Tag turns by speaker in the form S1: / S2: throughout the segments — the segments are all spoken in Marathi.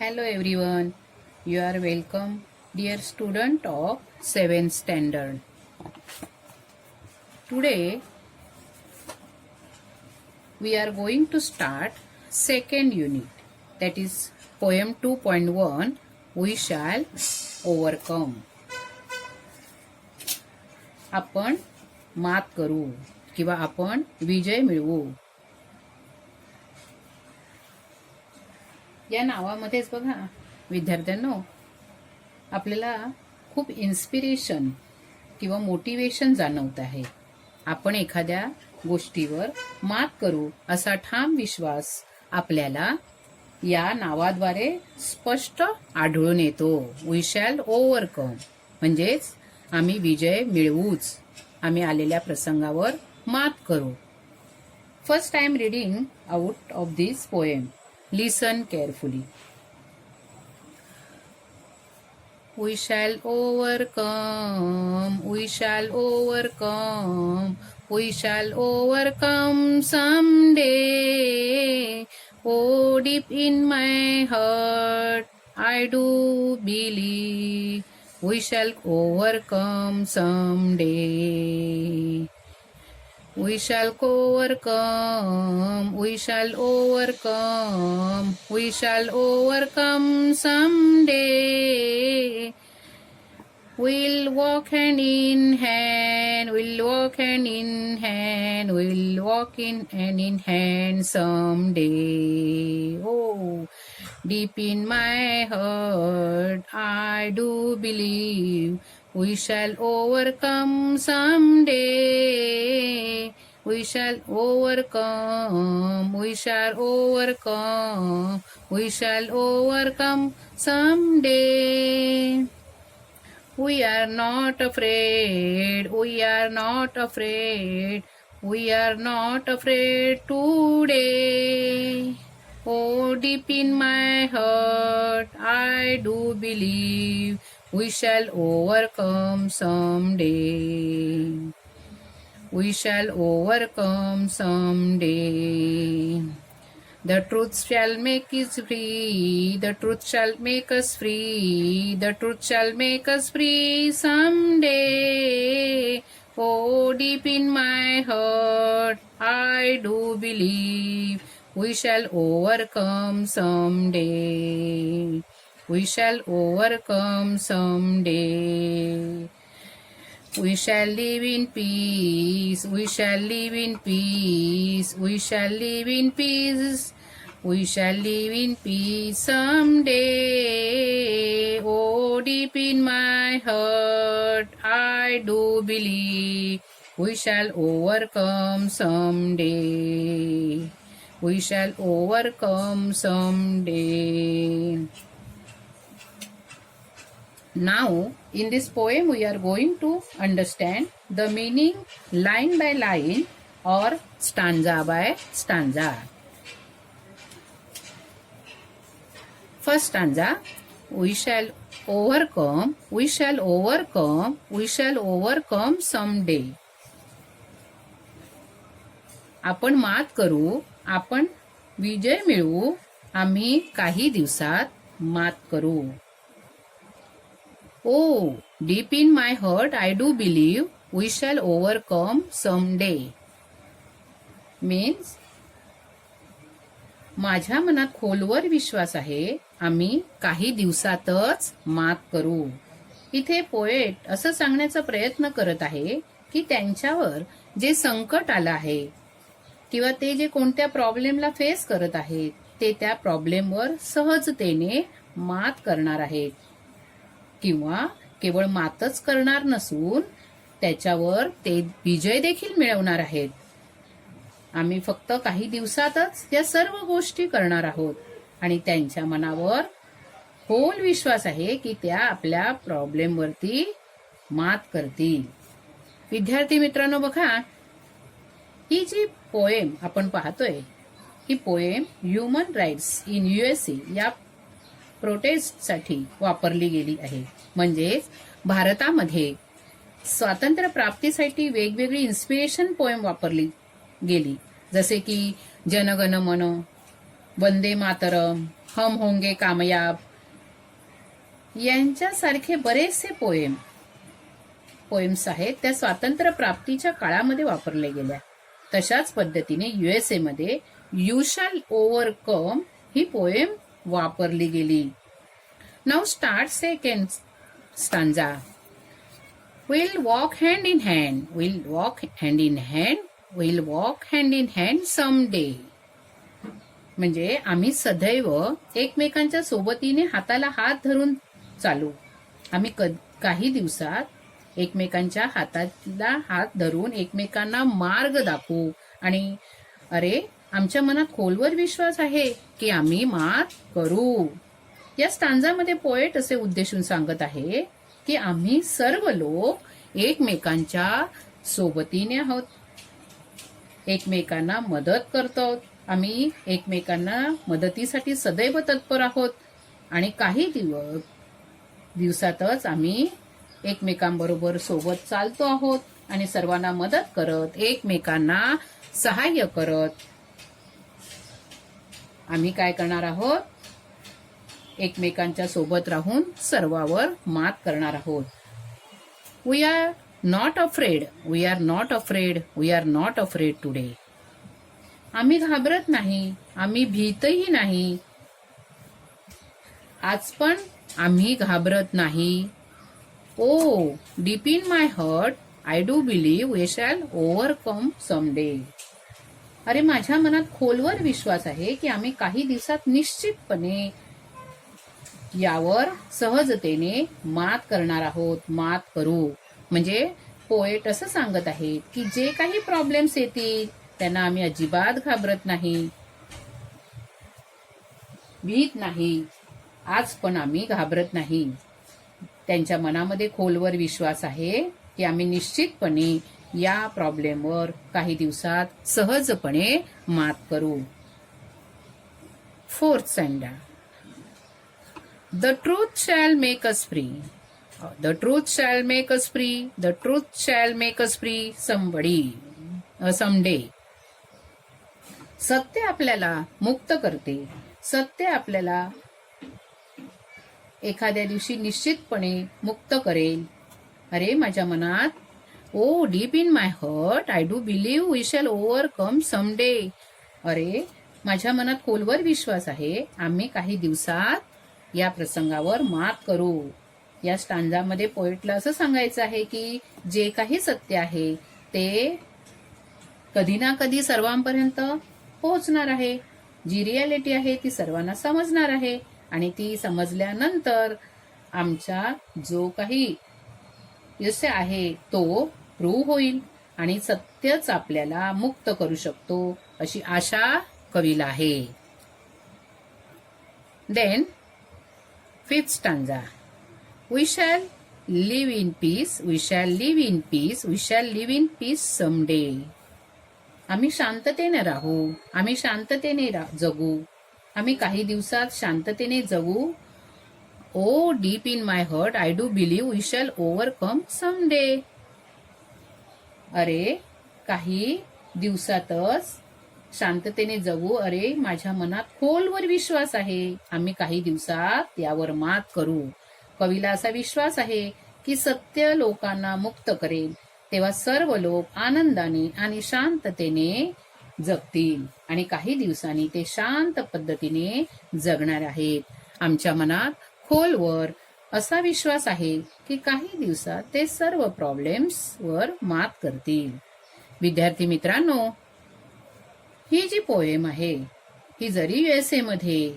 S1: Hello everyone, you are welcome, dear student of 7th standard. Today we are going to start second unit, that is poem 2.1, We Shall Overcome. आपण मात करू किंवा आपण विजय मिळवू. या नावामध्येच बघा विद्यार्थ्यांनो, आपल्याला खूप इन्स्पिरेशन किंवा मोटिवेशन जाणवत आहे. आपण एखाद्या गोष्टीवर मात करू असा ठाम विश्वास आपल्याला या नावाद्वारे स्पष्ट आढळून येतो. वी शॅल ओव्हरकम म्हणजेच आम्ही विजय मिळवूच, आम्ही आलेल्या प्रसंगावर मात करू. First I am reading out of this poem. Listen carefully. We shall overcome, we shall overcome, we shall overcome someday. Oh, deep in my heart, I do believe we shall overcome someday. We shall overcome, we shall overcome, we shall overcome someday. We'll walk hand in hand, we'll walk hand in hand, we'll walk hand in hand someday. Oh, deep in my heart, I do believe we shall overcome someday. We shall overcome, we shall overcome, we shall overcome someday. We are not afraid, we are not afraid, we are not afraid today. Oh, deep in my heart, I do believe we shall overcome someday. We shall overcome someday. The truth shall make us free, the truth shall make us free, the truth shall make us free someday. Oh, deep in my heart, I do believe we shall overcome someday. We shall overcome someday. We shall live in peace, we shall live in peace, we shall live in peace, we shall live in peace someday. Oh, deep in my heart, I do believe we shall overcome someday. We shall overcome someday. Now, in this poem, we are going to understand the meaning line by line or stanza by stanza. First stanza, we shall overcome, we shall overcome, we shall overcome someday. आपण मात करू, आपण विजय मिळवू, आम्ही काही दिवसात मात करू. Oh, deep in my heart, I do believe we shall overcome someday. Means, माझ्या मनात खोलवर विश्वास आहे, आम्ही काही दिवसातच मात करू. इथे पोएट असं सांगण्याचा प्रयत्न करत आहे की त्यांच्यावर जे संकट आलं आहे किंवा ते जे कोणत्या प्रॉब्लेमला फेस करत आहेत ते त्या प्रॉब्लेमवर सहजतेने मात करणार आहेत किंवा केवळ मातच करणार नसून त्याच्यावर ते विजय देखील मिळवणार आहेत. आम्ही फक्त काही दिवसातच या सर्व गोष्टी करणार आहोत आणि त्यांच्या मनावर खोल विश्वास आहे की त्या आपल्या प्रॉब्लेमवरती मात करतील. विद्यार्थी मित्रांनो, बघा ही जी पोएम आपण पाहतोय ही poem human rights in USA या प्रोटेस्टसाठी वापरली गेली आहे. म्हणजेच भारतामध्ये स्वातंत्र्य प्राप्तीसाठी वेगवेगळी इन्स्पिरेशन पोएम वापरली गेली, जसे की जनगण मन, वंदे मातरम, हम होंगे कामयाब यांच्यासारखे बरेचसे पोएम्स आहेत त्या स्वातंत्र्य प्राप्तीच्या काळामध्ये वापरले गेल्या. तशाच पद्धतीने USA मध्ये you shall overcome he poem वापरली गेली. Now start second stanza. We'll walk hand in hand, we'll walk hand in hand, we'll walk hand in hand someday. म्हणजे आम्ही सदैव एकमेकांच्या सोबतीने हाताला हात धरून चालू. आम्ही काही दिवसात एकमेकांच्या हाताला हात धरून एकमेकांना मार्ग दाखवू. आणि अरे आमच्या मनात खोलवर विश्वास आहे की आम्ही मात करू. या स्टांजामध्ये पोएट असे उद्देशून सांगत आहे की आम्ही सर्व लोक एकमेकांच्या सोबतीने आहोत, एकमेकांना मदत करतो, आम्ही एकमेकांना मदतीसाठी सदैव तत्पर आहोत आणि काही दिवसातच आम्ही एकमेकांबरोबर सोबत चालतो आहोत आणि सर्वांना मदत करत, एकमेकांना सहाय्य करत आम्ही काय करणार आहोत, एकमेकांच्या सोबत राहून सर्वावर मात करणार आहोत. We are not afraid, we are not afraid, we are not afraid today. आम्ही घाबरत नाही, आम्ही भीतही नाही, आज पण आम्ही घाबरत नाही. Oh deep in my heart I do believe we shall overcome someday. अरे माझ्या मनात खोलवर विश्वास आहे की आम्ही काही दिवसात निश्चितपणे यावर सहजतेने मात करणार आहोत, मात करू. म्हणजे पोएट असं सांगत आहे की जे काही प्रॉब्लेम्स येतील त्यांना आम्ही अजिबात घाबरत नाही, भीत नाही, आज पण आम्ही घाबरत नाही. त्यांच्या मनामध्ये खोलवर विश्वास आहे की आम्ही निश्चितपणे या प्रॉब्लेमवर काही दिवसात सहजपणे मात करू. Fourth स्टँडा. The truth shall make us free. The truth shall make us free. The truth shall make us free someday. सत्य आपल्याला मुक्त करते. सत्य आपल्याला एखाद्या दिवशी निश्चितपणे मुक्त करेल. अरे माझ्या मनात oh deep in my heart I do believe we shall overcome someday. अरे माझ्या मनात खोलवर विश्वास आहे आम्ही काही दिवसात या प्रसंगावर मात करू. या स्टांजामध्ये पोएटला असं सांगायचं आहे की जे काही सत्य आहे ते कधी ना कधी सर्वांपर्यंत पोहोचणार आहे. जी रियालिटी आहे ती सर्वांना समजणार आहे आणि ती समजल्यानंतर आमचा जो काही यश आहे तो प्रूव्ह होईल आणि सत्यच आपल्याला मुक्त करू शकतो अशी आशा कवीला आहे. Then fifth stanza. We shall live in peace, we shall live in peace, we shall live in peace someday. आम्ही शांततेने राहू, आम्ही शांततेने जगू, आम्ही काही दिवसात शांततेने जगू. Oh deep in my heart I do believe we shall overcome someday. अरे काही दिवसातच शांततेने जगू. अरे माझ्या मनात खोलवर विश्वास आहे आम्ही काही दिवसात यावर मात करू. कवीला असा विश्वास आहे की सत्य लोकांना मुक्त करेल तेव्हा सर्व लोक आनंदाने आणि शांततेने जगतील आणि काही दिवसांनी ते शांत पद्धतीने जगणार आहेत. आमच्या मनात खोलवर असा विश्वास आहे की काही दिवसात ते सर्व प्रॉब्लेम्स वर मात करतील. विद्यार्थी मित्रांनो, ही जी पोएम आहे ही जरी USA मध्ये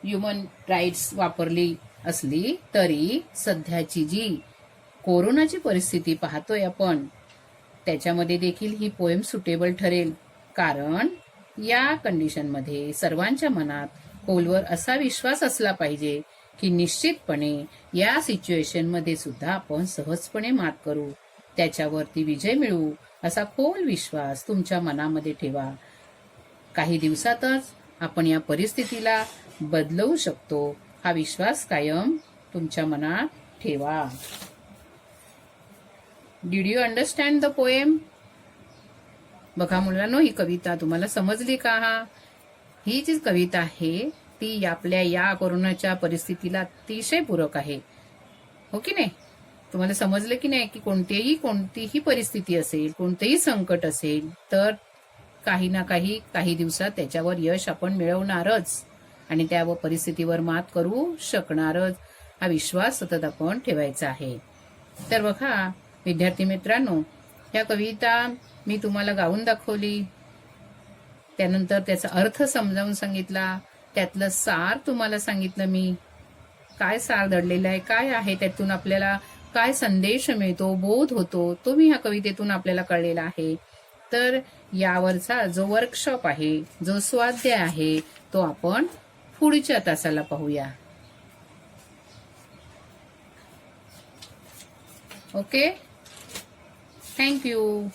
S1: ह्युमन राईट्स वापरली असली तरी सध्याची जी कोरोनाची परिस्थिती पाहतोय आपण त्याच्यामध्ये देखील ही पोएम सुटेबल ठरेल. कारण या कंडिशनमध्ये सर्वांच्या मनात खोलवर असा विश्वास असला पाहिजे की निश्चितपणे या सिच्युएशन मध्ये सुद्धा आपण सहजपणे मात करू, त्याच्यावरती विजय मिळवू असा खोल विश्वास तुमच्या मनामध्ये ठेवा. काही दिवसातच आपण या परिस्थितीला बदलवू शकतो हा विश्वास कायम तुमच्या मनात ठेवा. Did you understand the poem? बघा मुलांनो, ही कविता तुम्हाला समजली का? ही जी कविता आहे ती आपल्या या कोरोनाच्या परिस्थितीला अतिशय पूरक आहे, हो की नाही? तुम्हाला समजलं की नाही की कोणतीही परिस्थिती असेल, कोणतेही संकट असेल, तर काही ना काही दिवसात त्याच्यावर यश आपण मिळवणारच आणि त्या परिस्थितीवर मात करू शकणारच, हा विश्वास सतत आपण ठेवायचा आहे. तर बघा विद्यार्थी मित्रांनो, ह्या कविता मी तुम्हाला गाऊन दाखवली, त्यानंतर त्याचा अर्थ समजावून सांगितला, त्यातलं सार तुम्हाला सांगितलं मी, काय सार दडलेलं आहे, काय आहे त्यातून आपल्याला काय संदेश मिळतो, बोध होतो, तो मी ह्या कवितेतून आपल्याला कळलेला आहे. तर यावरचा जो वर्कशॉप आहे, जो स्वाध्याय आहे, तो आपण पुढच्या तासाला पाहूया. Okay, thank you.